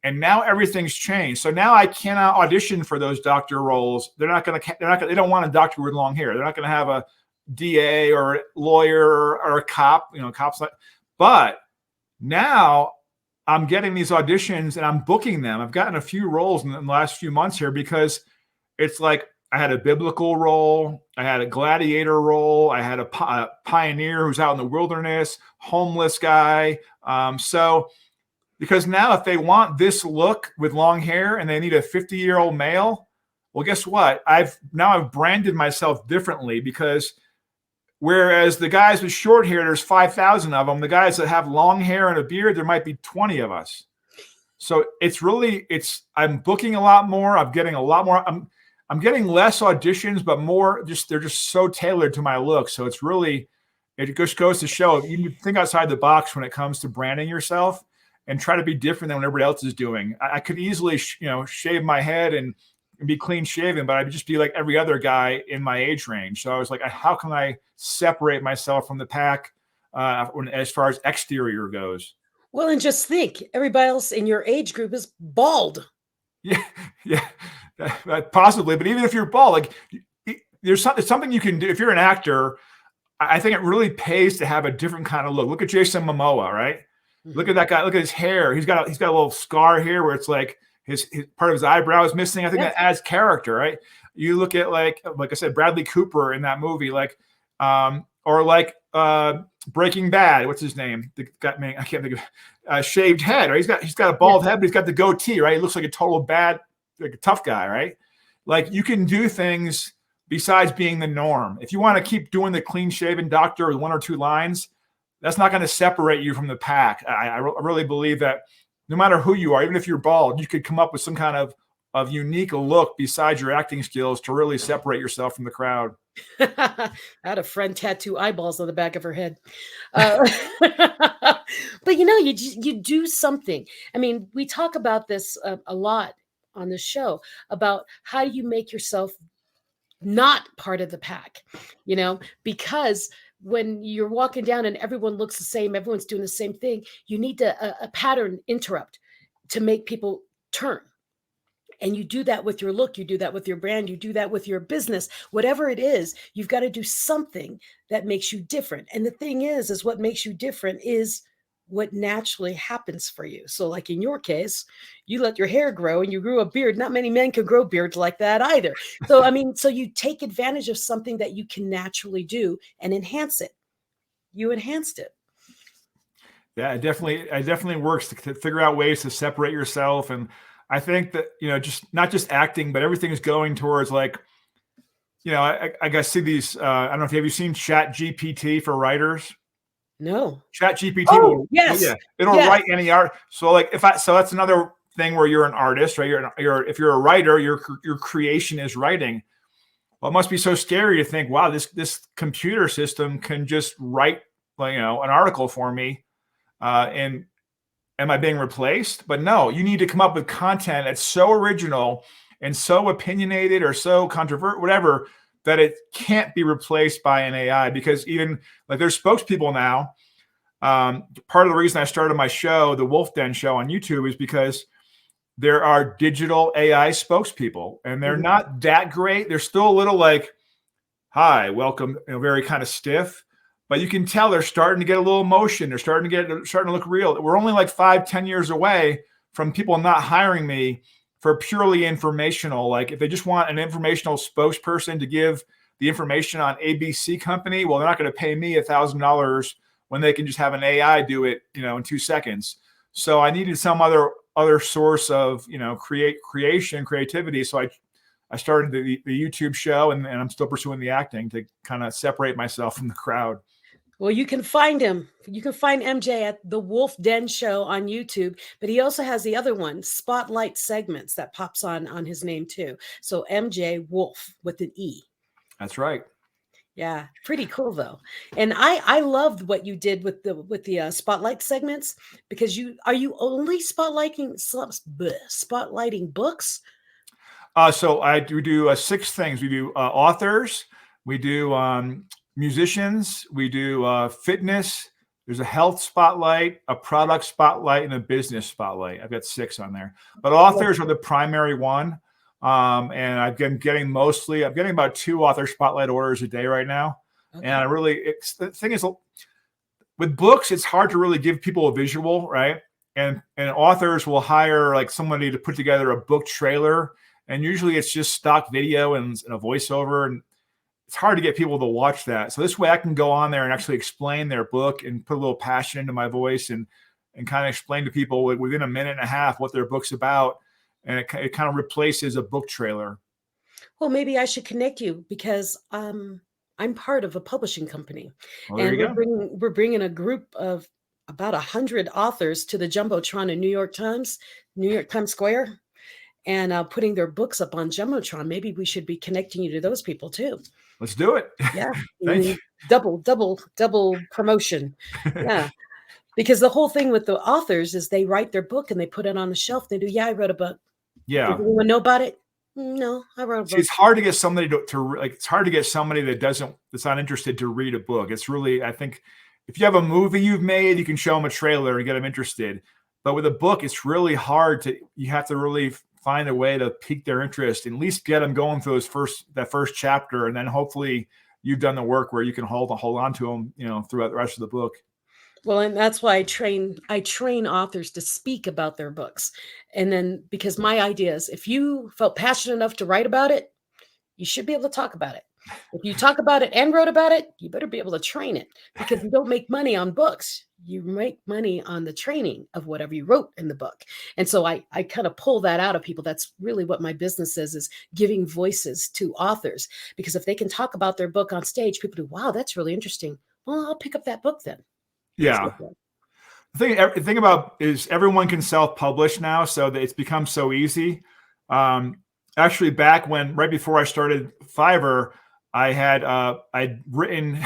and now everything's changed. So now I cannot audition for those doctor roles. They don't want a doctor with long hair. They're not going to have a DA or a lawyer or a cop, cops like, but now I'm getting these auditions and I'm booking them. I've gotten a few roles in the last few months here because it's like I had a biblical role, I had a gladiator role, I had a pioneer who's out in the wilderness, homeless guy. So because now if they want this look with long hair and they need a 50-year-old male, well, guess what? I've branded myself differently, because whereas the guys with short hair, there's 5,000 of them. The guys that have long hair and a beard, there might be 20 of us. So I'm booking a lot more. I'm getting a lot more. I'm getting less auditions, but more they're just so tailored to my look. So it just goes to show, you think outside the box when it comes to branding yourself and try to be different than what everybody else is doing. I could easily, shave my head and be clean shaven, but I'd just be like every other guy in my age range. So I was like, how can I separate myself from the pack as far as exterior goes?
Well, and just think, everybody else in your age group is bald.
Yeah, possibly. But even if you're bald, like there's something you can do. If you're an actor, I think it really pays to have a different kind of look. Look at Jason Momoa, right? Mm-hmm. Look at that guy. Look at his hair. He's got a little scar here where it's like his part of his eyebrow is missing. I think that adds character, right? You look at like I said, Bradley Cooper in that movie, or like Breaking Bad. What's his name? I can't think of shaved head. Right? He's got a bald head, but he's got the goatee. Right? He looks like a total like a tough guy. Right? Like you can do things besides being the norm. If you want to keep doing the clean shaven doctor with 1 or 2 lines, that's not going to separate you from the pack. I really believe that no matter who you are, even if you're bald, you could come up with some kind of unique look besides your acting skills to really separate yourself from the crowd.
I had a friend tattoo eyeballs on the back of her head. But you do something. I mean, we talk about this a lot on the show about how you make yourself not part of the pack, because when you're walking down and everyone looks the same, everyone's doing the same thing, you need a pattern interrupt to make people turn. And you do that with your look, you do that with your brand, you do that with your business, whatever it is, you've got to do something that makes you different. And the thing is what makes you different is what naturally happens for you. So like in your case, you let your hair grow and you grew a beard. Not many men can grow beards like that either. So, so you take advantage of something that you can naturally do and enhance it. You enhanced it.
Yeah, it definitely works to figure out ways to separate yourself. And I think that, just not just acting, but everything is going towards I see these, I don't know have you seen Chat GPT for writers?
No.
Chat GPT.
Oh, yes.
It'll write any art. So so that's another thing where you're an artist, right? If you're a writer, your creation is writing. Well, it must be so scary to think, wow, this computer system can just write, an article for me, and am I being replaced? But no, you need to come up with content that's so original and so opinionated or so controversial, whatever, that it can't be replaced by an AI. Because even like there's spokespeople now. Part of the reason I started my show, the Wolfe Den show on YouTube, is because there are digital AI spokespeople, and they're not that great. They're still a little like, hi, welcome, very kind of stiff. But you can tell they're starting to get a little emotion. They're starting to look real. We're only like 5-10 years away from people not hiring me for purely informational. Like if they just want an informational spokesperson to give the information on ABC company, well, they're not going to pay me $1,000 when they can just have an AI do it, in 2 seconds. So I needed some other source of, creativity. So I started the YouTube show, and I'm still pursuing the acting to kind of separate myself from the crowd.
Well, you can find him. You can find MJ at the Wolfe Den show on YouTube, but he also has the other one, Spotlight Segments, that pops on his name too. So MJ Wolfe with an E.
That's right.
Yeah, pretty cool though. And I loved what you did with the Spotlight segments, because are you only spotlighting books?
So I do 6 things. We do authors, we do musicians, we do fitness. There's a health spotlight, a product spotlight, and a business spotlight. I've got 6 on there, but authors are the primary one. And I'm getting about 2 author spotlight orders a day right now. Okay. And the thing is, with books, it's hard to really give people a visual, right? And authors will hire like somebody to put together a book trailer. And usually it's just stock video and a voiceover. And it's hard to get people to watch that. So this way I can go on there and actually explain their book and put a little passion into my voice and kind of explain to people within a minute and a half what their book's about. And it kind of replaces a book trailer.
Well, maybe I should connect you, because I'm part of a publishing company, and we're bringing a group of about 100 authors to the Jumbotron in New York Times Square, and putting their books up on Jumbotron. Maybe we should be connecting you to those people too.
Let's do it.
Yeah,
Thank you.
Double promotion. Yeah. Because the whole thing with the authors is they write their book and they put it on the shelf. They do, yeah, I wrote a book.
Yeah.
Does anyone know about it? No, I wrote a book.
It's hard to get somebody it's hard to get somebody that's not interested to read a book. It's really, I think, if you have a movie you've made, you can show them a trailer and get them interested. But with a book, it's really hard you have to really find a way to pique their interest and at least get them going through that first chapter. And then hopefully you've done the work where you can hold on to them, throughout the rest of the book.
Well, and that's why I train authors to speak about their books. And then, because my idea is, if you felt passionate enough to write about it, you should be able to talk about it. If you talk about it and wrote about it, you better be able to train it, because you don't make money on books. You make money on the training of whatever you wrote in the book. And so I kind of pull that out of people. That's really what my business is giving voices to authors, because if they can talk about their book on stage, people do, wow, that's really interesting. Well, I'll pick up that book then.
Yeah. The thing about is everyone can self-publish now, so that it's become so easy. Actually, right before I started Fiverr, I'd written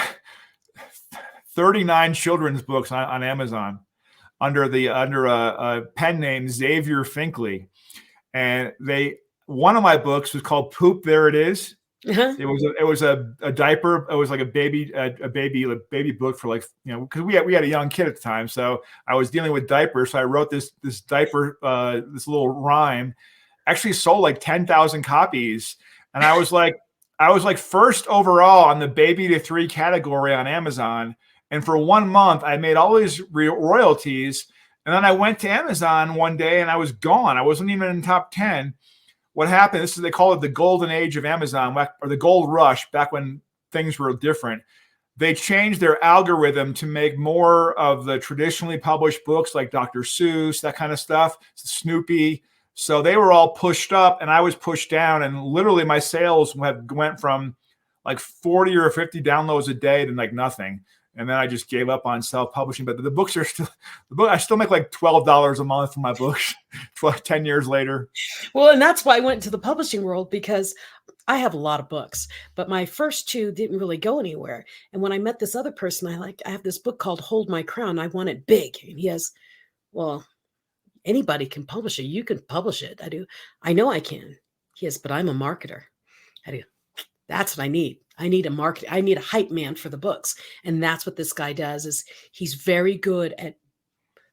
39 children's books on Amazon under a pen name Xavier Finkley, and one of my books was called Poop There It Is. Uh-huh. It was a diaper. It was like a baby book for, like, because we had a young kid at the time, so I was dealing with diapers. So I wrote this diaper, this little rhyme. Actually sold like 10,000 copies, and I was like first overall on the baby to 3 category on Amazon. And for 1 month, I made all these royalties. And then I went to Amazon one day and I was gone. I wasn't even in the top 10. What happened? They call it the golden age of Amazon, or the gold rush, back when things were different. They changed their algorithm to make more of the traditionally published books like Dr. Seuss, that kind of stuff, Snoopy. So they were all pushed up and I was pushed down. And literally my sales went from like 40 or 50 downloads a day to like nothing. And then I just gave up on self-publishing. But the books are I still make like $12 a month for my books 10 years later.
Well, and that's why I went into the publishing world, because I have a lot of books, but my first two didn't really go anywhere. And when I met this other person, I have this book called Hold My Crown. I want it big. And he has, well, anybody can publish it. You can publish it. I do. I know I can. He has, but I'm a marketer. I do. That's what I need. I need a market. I need a hype man for the books. And that's what this guy does is he's very good at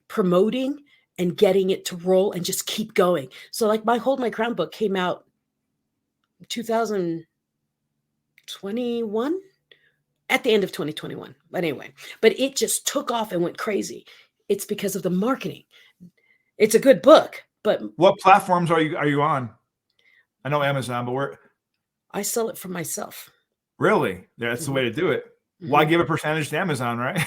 promoting and getting it to roll and just keep going. So like my Hold My Crown book came out 2021 at the end of 2021. But anyway, but it just took off and went crazy. It's because of the marketing. It's a good book, but
what platforms are you on? I know Amazon, but where?
I sell it for myself.
Really? That's the way to do it. Why give a percentage to Amazon, right?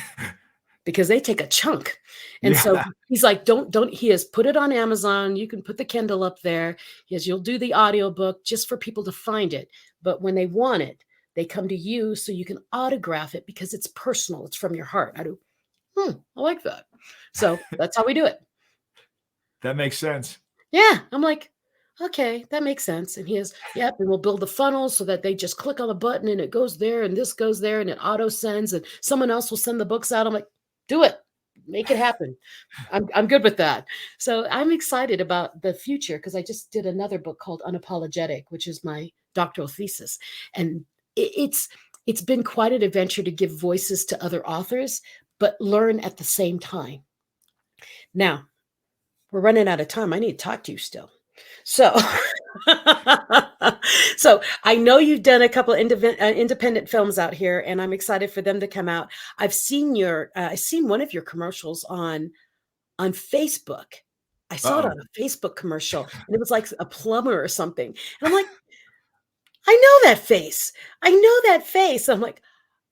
Because they take a chunk. And so he's like, he has put it on Amazon. You can put the Kindle up there. He has, you'll do the audiobook just for people to find it. But when they want it, they come to you so you can autograph it because it's personal. It's from your heart. I do. I like that. So that's how we do it.
That makes sense.
Yeah. I'm like, okay, that makes sense. And he has, and we'll build the funnel so that they just click on the button and it goes there and this goes there and it auto sends and someone else will send the books out. I'm like, do it, make it happen. I'm good with that. So I'm excited about the future because I just did another book called Unapologetic, which is my doctoral thesis. And it's been quite an adventure to give voices to other authors, but learn at the same time. Now, we're running out of time. I need to talk to you still. So, so I know you've done a couple of independent films out here, and I'm excited for them to come out. I've seen I've seen one of your commercials on Facebook. I saw it on a Facebook commercial, and it was like a plumber or something. And I'm like, I know that face. I know that face. I'm like,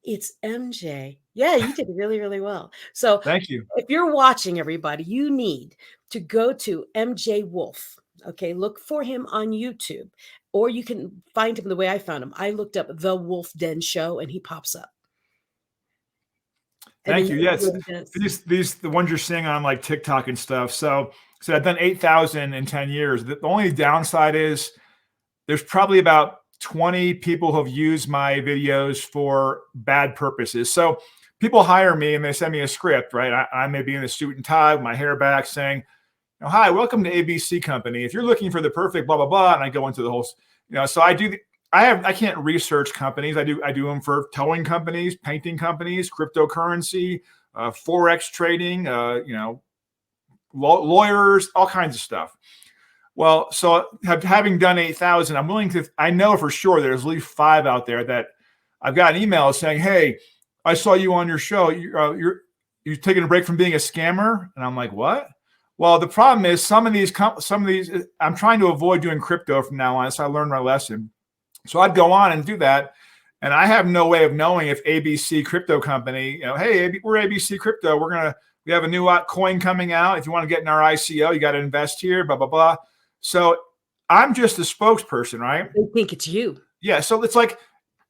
it's MJ. Yeah, you did really, really well. So
thank you.
If you're watching, everybody, you need to go to MJ Wolfe. Okay, look for him on YouTube, or you can find him the way I found him. I looked up the Wolfe Den show, and he pops up.
Thank you. Yes, these the ones you're seeing on like TikTok and stuff. So I've done 8,000 in 10 years. The only downside is there's probably about 20 people who have used my videos for bad purposes. So people hire me and they send me a script, right? I may be in a suit and tie with my hair back saying, hi, welcome to ABC Company. If you're looking for the perfect blah, blah, blah, and I go into the whole, so I can't research companies. I do them for towing companies, painting companies, cryptocurrency, Forex trading, lawyers, all kinds of stuff. Well, so having done 8,000, I'm willing to, I know for sure there's at least 5 out there that I've got emails saying, hey, I saw you on your show. You're taking a break from being a scammer. And I'm like, what? Well, the problem is some of these, I'm trying to avoid doing crypto from now on. So I learned my lesson. So I'd go on and do that. And I have no way of knowing if ABC Crypto Company, hey, we're ABC Crypto. We have a new coin coming out. If you want to get in our ICO, you got to invest here, blah, blah, blah. So I'm just a spokesperson, right?
They think it's you.
Yeah. So it's like,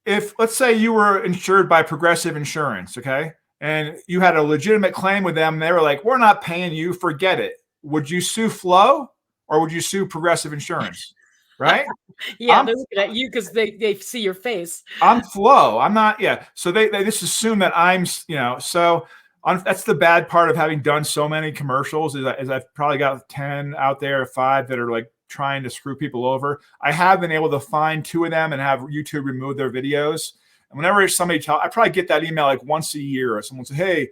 let's say you were insured by Progressive Insurance, okay? And you had a legitimate claim with them. They were like, we're not paying you, forget it. Would you sue Flo or would you sue Progressive Insurance? Right?
Yeah, they're looking at you because they see your face.
I'm Flo. I'm not, So they just assume that I'm, that's the bad part of having done so many commercials is I've probably got 10 out there, 5 that are like trying to screw people over. I have been able to find 2 of them and have YouTube remove their videos. And whenever somebody I probably get that email like once a year or someone says, hey,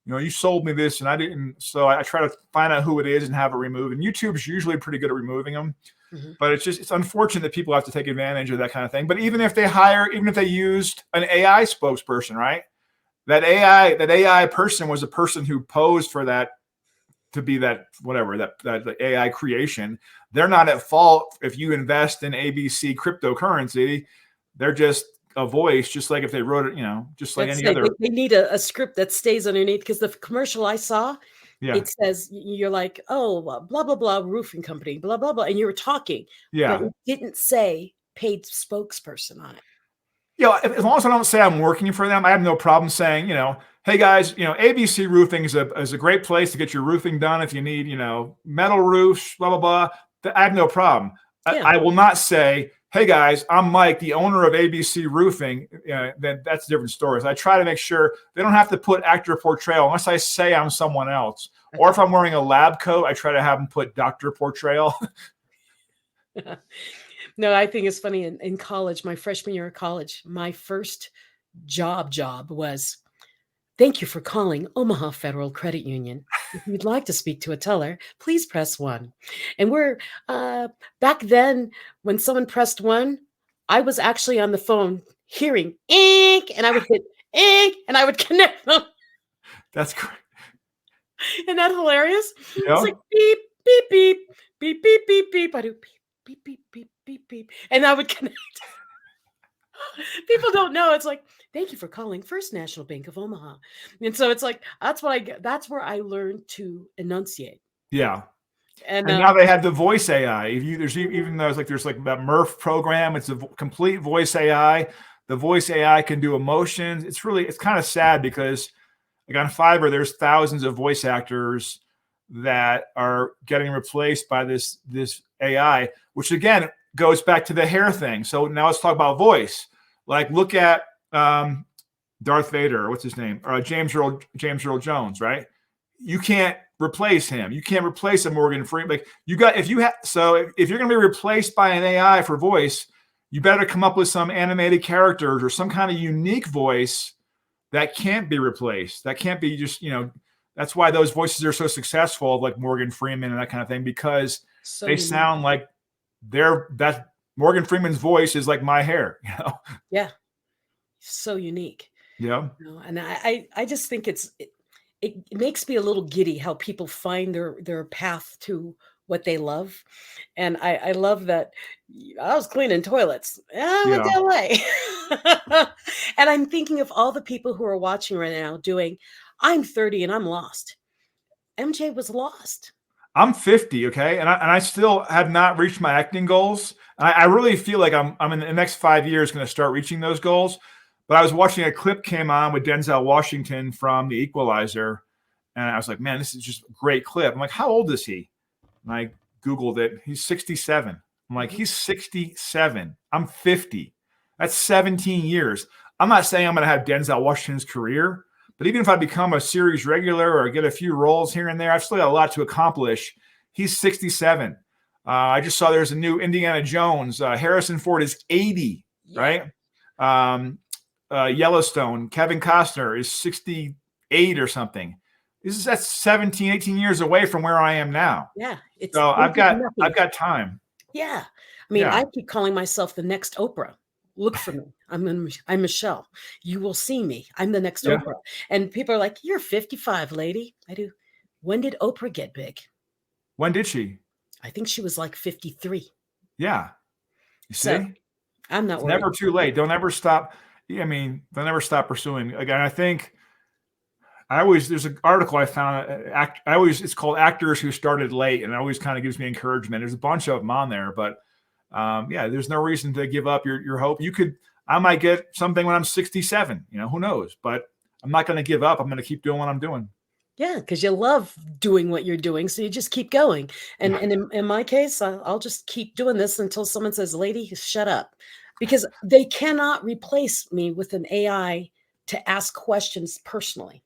you sold me this and I didn't. So I try to find out who it is and have it removed. And YouTube's usually pretty good at removing them. Mm-hmm. But it's unfortunate that people have to take advantage of that kind of thing. But even if they used an AI spokesperson, right? That AI person was a person who posed for that to be that whatever that AI creation. They're not at fault if you invest in ABC cryptocurrency. They're just a voice, just like if they wrote it, just like any other.
They need a script that stays underneath because the commercial I saw, it says you're like, oh, blah, blah, blah, roofing company, blah, blah, blah. And you were talking.
Yeah.
But it didn't say paid spokesperson on it.
As long as I don't say I'm working for them, I have no problem saying, hey guys, ABC Roofing is a great place to get your roofing done. If you need, metal roofs, blah, blah, blah. I have no problem. Yeah. I will not say hey guys, I'm Mike, the owner of ABC Roofing, then that's a different story. So I try to make sure they don't have to put actor portrayal unless I say I'm someone else. Or if I'm wearing a lab coat, I try to have them put doctor portrayal.
No, I think it's funny. In college, my freshman year of college, my first job was, thank you for calling Omaha Federal Credit Union. If you'd like to speak to a teller, please press 1. And we're back then, when someone pressed 1, I was actually on the phone hearing ink, and I would hit ink, and I would connect them.
That's great.
Isn't that hilarious?
Yeah.
It's like beep, beep, beep, beep, beep, beep, beep. I do beep, beep, beep, beep, beep, beep, and I would connect. People don't know. It's like, thank you for calling First National Bank of Omaha. And so it's like, that's where I learned to enunciate.
Yeah.
And
now they have the voice AI. There's like that Murph program. It's a complete voice AI. The voice AI can do emotions. It's kind of sad because like on Fiverr, there's thousands of voice actors that are getting replaced by this AI, which again goes back to the hair thing. So now let's talk about voice. Like look at Darth Vader, or what's his name? James Earl Jones, right? You can't replace him. You can't replace a Morgan Freeman. Like if you're going to be replaced by an AI for voice, you better come up with some animated characters or some kind of unique voice that can't be replaced. That can't be just, that's why those voices are so successful, like Morgan Freeman and that kind of thing, because they sound like that Morgan Freeman's voice is like my hair,
Yeah. So unique.
Yeah.
And I just think it makes me a little giddy how people find their path to what they love. And I love that I was cleaning toilets. I went to LA. And I'm thinking of all the people who are watching right now doing, I'm 30 and I'm lost. MJ was lost.
I'm 50, okay, and I still have not reached my acting goals. I really feel like I'm in the next 5 years going to start reaching those goals. But I was watching a clip came on with Denzel Washington from The Equalizer, and I was like, man, this is just a great clip. I'm like, how old is he? And I Googled it. He's 67. I'm like, he's 67. I'm 50. That's 17 years. I'm not saying I'm going to have Denzel Washington's career, but even if I become a series regular or get a few roles here and there, I've still got a lot to accomplish. He's 67. I just saw there's a new Indiana Jones. Harrison Ford is 80, right? Yellowstone, Kevin Costner is 68 or something. That's 17, 18 years away from where I am now.
Yeah.
So I've got time.
Yeah. I mean, I keep calling myself the next Oprah. Look for me. I'm Michelle. You will see me. I'm the next Oprah. And people are like, you're 55, lady. I do. When did Oprah get big?
When did she?
I think she was like 53.
Yeah. You see?
So, I'm not worried.
Never too late. Don't ever stop. I mean, don't ever stop pursuing. Again, I think there's an article I found. It's called Actors Who Started Late, and it always kind of gives me encouragement. There's a bunch of them on there, but there's no reason to give up your hope. I might get something when I'm 67, who knows, but I'm not going to give up. I'm going to keep doing what I'm doing.
Yeah. Cause you love doing what you're doing. So you just keep going. And in my case, I'll just keep doing this until someone says, lady, shut up, because they cannot replace me with an AI to ask questions personally.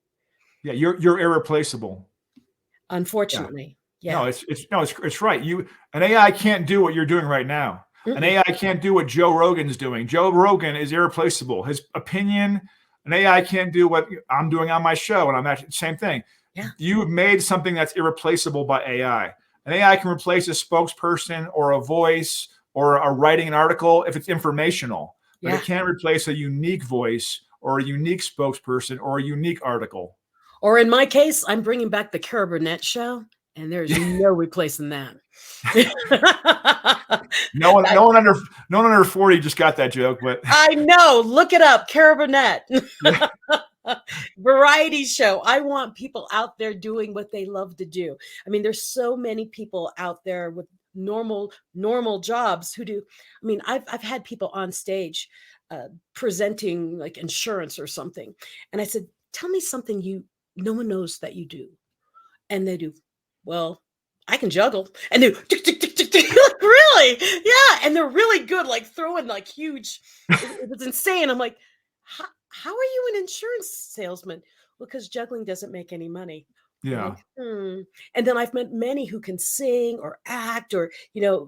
Yeah.
You're irreplaceable.
Unfortunately. Yeah.
No, it's right. An AI can't do what you're doing right now. Mm-mm. An AI can't do what Joe Rogan's doing. Joe Rogan is irreplaceable. His opinion, an AI can't do what I'm doing on my show, and I'm actually same thing.
Yeah.
You've made something that's irreplaceable by AI. An AI can replace a spokesperson or a voice or a writing an article if it's informational, but it can't replace a unique voice or a unique spokesperson or a unique article.
Or in my case, I'm bringing back the Cara Burnett show, and there's no replacing that.
No one under 40 just got that joke, but
I know. Look it up, Cara Burnett. Variety show. I want people out there doing what they love to do. I mean, there's so many people out there with normal jobs who do. I mean, I've had people on stage presenting like insurance or something, and I said, "Tell me something no one knows that you do," and they do. Well, I can juggle, and they tick, tick, tick, tick, Really? Yeah. And they're really good, like throwing like huge. It was insane. I'm like, how are you an insurance salesman? Well, because juggling doesn't make any money. I'm
Yeah.
like, And then I've met many who can sing or act or,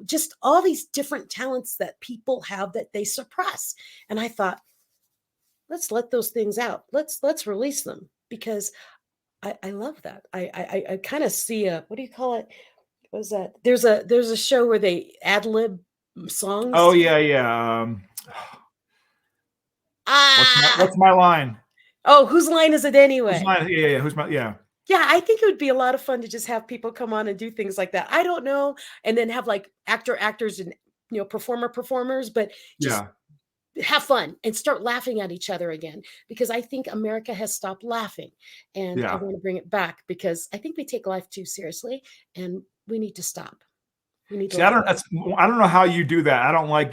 just all these different talents that people have that they suppress. And I thought, let's let those things out. Let's release them because I love that. I kind of see a, what do you call it? What is that? There's a show where they ad lib songs.
Oh yeah, yeah. What's my line?
Oh, whose line is it anyway?
Who's mine? Yeah, yeah. Who's my? Yeah.
Yeah, I think it would be a lot of fun to just have people come on and do things like that. I don't know, and then have like actors and performers, but just
Yeah.
have fun and start laughing at each other again because I think America has stopped laughing, and I
Yeah.
want to bring it back because I think we take life too seriously, and we need to stop. We need to.
See, I don't know how you do that. I don't like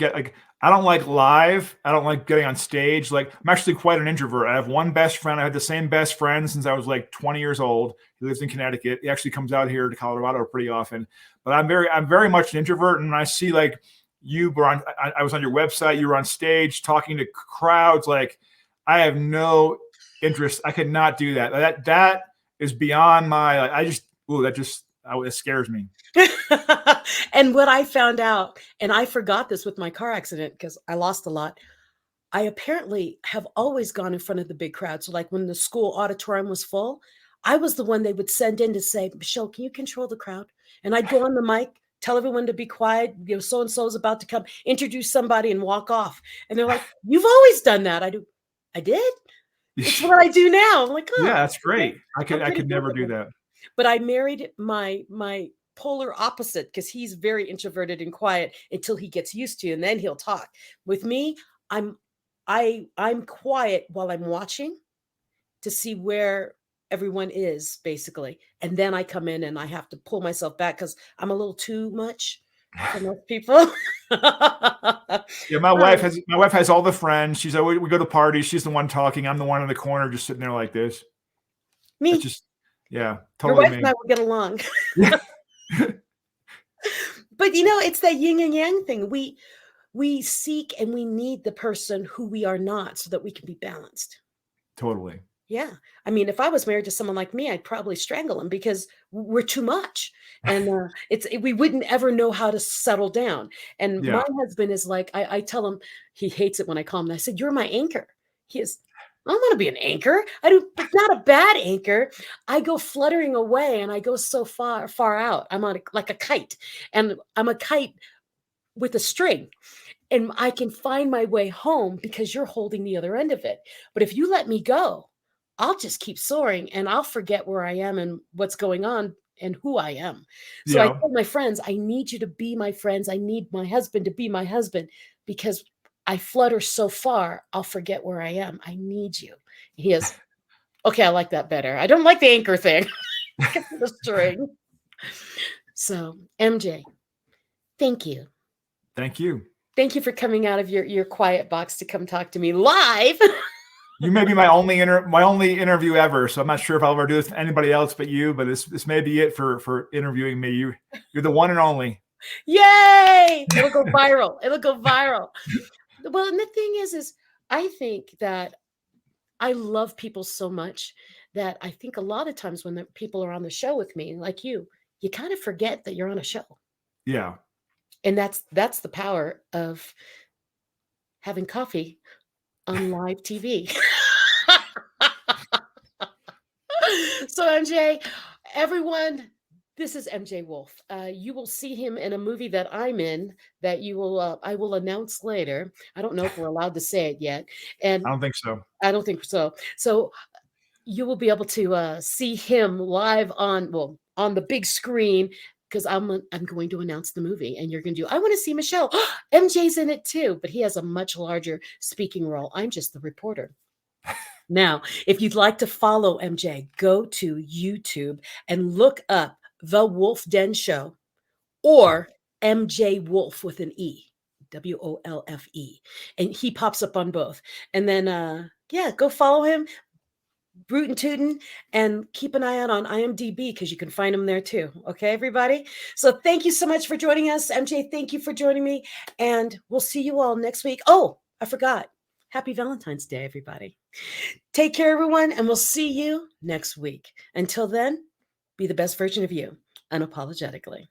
live. I don't like getting on stage. Like, I'm actually quite an introvert. I have one best friend. I had the same best friend since I was like 20 years old. He lives in Connecticut. He actually comes out here to Colorado pretty often. But I'm very much an introvert. And when I see like you were on, I was on your website, you were on stage talking to crowds. Like, I have no interest. I could not do that. That is beyond my, it scares me.
And what I found out, and I forgot this with my car accident because I lost a lot. I apparently have always gone in front of the big crowd. So like when the school auditorium was full, I was the one they would send in to say, Michelle, can you control the crowd? And I'd go on the mic, tell everyone to be quiet. So-and-so is about to come, introduce somebody and walk off. And they're like, you've always done that. I did. It's what I do now. I'm like, oh,
yeah, that's great.
okay.
I could never do that.
But I married my polar opposite because he's very introverted and quiet until he gets used to, and then he'll talk. With me, I'm quiet while I'm watching to see where everyone is basically, and then I come in and I have to pull myself back because I'm a little too much for most people.
Yeah, my wife has all the friends. She's always, we go to parties. She's the one talking. I'm the one in the corner just sitting there like this.
Me.
That's just, yeah,
totally. Your wife and I will get along. But it's that yin and yang thing. We seek and we need the person who we are not so that we can be balanced.
Totally.
Yeah. I mean, if I was married to someone like me, I'd probably strangle him because we're too much. And we wouldn't ever know how to settle down. And my husband is like, I tell him, he hates it when I call him. I said, you're my anchor. He is, I don't want to be an anchor. But not a bad anchor. I go fluttering away and I go so far out. I'm on like a kite, and I'm a kite with a string, and I can find my way home because you're holding the other end of it. But if you let me go, I'll just keep soaring and I'll forget where I am and what's going on and who I am. So I told my friends, I need you to be my friends. I need my husband to be my husband because I flutter so far, I'll forget where I am. I need you. He is, okay, I like that better. I don't like the anchor thing. The string. So, MJ, thank you.
Thank you.
Thank you for coming out of your quiet box to come talk to me live.
You may be my only interview ever, so I'm not sure if I'll ever do this with anybody else but you. But this may be it for interviewing me. You're the one and only.
Yay! It'll go viral. It'll go viral. Well, and the thing is I think that I love people so much that I think a lot of times when the people are on the show with me, like you kind of forget that you're on a show. Yeah. And that's the power of having coffee on live TV. So MJ, everyone, this is MJ Wolfe. You will see him in a movie that I'm in that I will announce later. I don't know if we're allowed to say it yet. And
I don't think so.
I don't think so. So you will be able to see him live on the big screen because I'm going to announce the movie and you're going to do, I want to see Michelle. MJ's in it too, but he has a much larger speaking role. I'm just the reporter. Now, if you'd like to follow MJ, go to YouTube and look up The Wolfe Den Show or MJ Wolfe with an E, WOLFE. And he pops up on both. And then, go follow him. rootin' tootin', and keep an eye out on IMDb because you can find them there too. Okay, everybody? So thank you so much for joining us. MJ, thank you for joining me. And we'll see you all next week. Oh, I forgot. Happy Valentine's Day, everybody. Take care, everyone, and we'll see you next week. Until then, be the best version of you, unapologetically.